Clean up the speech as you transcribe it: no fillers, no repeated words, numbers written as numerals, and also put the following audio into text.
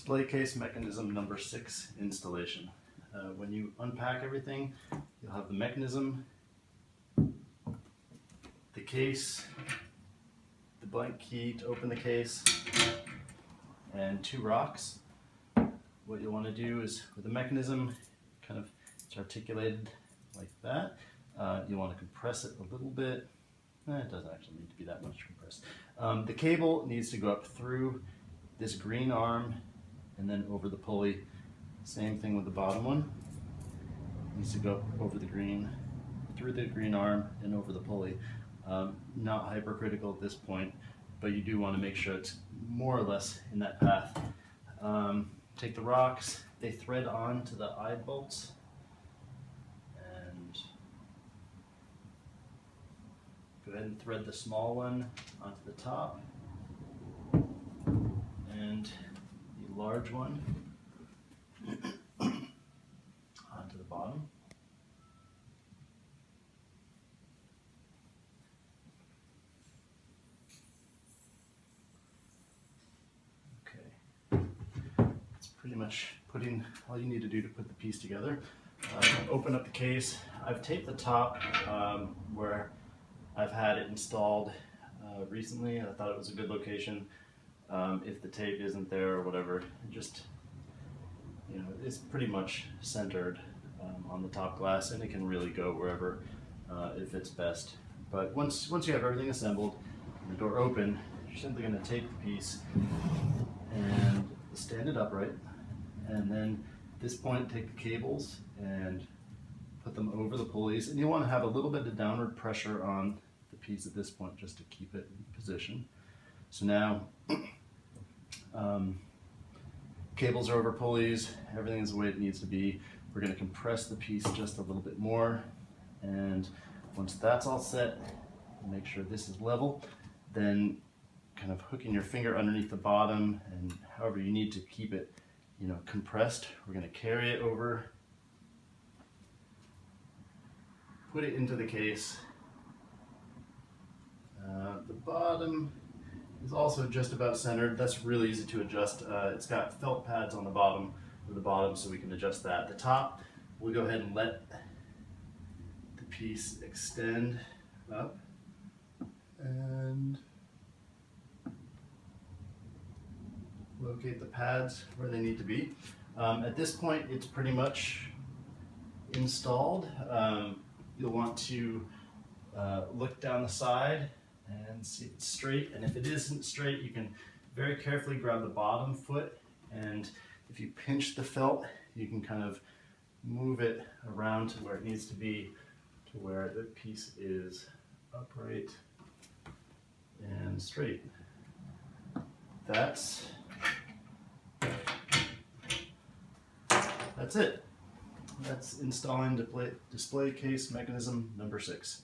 Display case mechanism number 6 installation. When you unpack everything, you'll have the mechanism, the case, the blank key to open the case, and 2 rocks. What you'll want to do is, with the mechanism, kind of it's articulated like that. You want to compress it a little bit. It doesn't actually need to be that much compressed. The cable needs to go up through this green arm and then over the pulley. Same thing with the bottom one. It needs to go over the green, through the green arm and over the pulley. Not hypercritical at this point, but you do want to make sure it's more or less in that path. Take the rocks, they thread on to the eye bolts, and go ahead and thread the small one onto the top, and the large one onto the bottom. Okay, it's pretty much putting all you need to do to put the piece together. Open up the case. I've taped the top where I've had it installed recently. I thought it was a good location. If the tape isn't there or whatever, just, you know, it's pretty much centered on the top glass, and it can really go wherever it fits best. But once you have everything assembled and the door open, you're simply going to tape the piece and stand it upright, and then at this point take the cables and put them over the pulleys, and you want to have a little bit of downward pressure on the piece at this point just to keep it in position. So now cables are over pulleys, everything is the way it needs to be. We're going to compress the piece just a little bit more, and once that's all set, make sure this is level, then kind of hooking your finger underneath the bottom, and however you need to keep it, you know, compressed. We're going to carry it over, put it into the case. The bottom is also just about centered. That's really easy to adjust. It's got felt pads on the bottom of the bottom, so we can adjust that. The top, we'll go ahead and let the piece extend up and locate the pads where they need to be. At this point, it's pretty much installed. You'll want to look down the side and see if it's straight, and if it isn't straight, you can very carefully grab the bottom foot, and if you pinch the felt, you can kind of move it around to where it needs to be, to where the piece is upright and straight. That's it. That's installing display case mechanism number 6.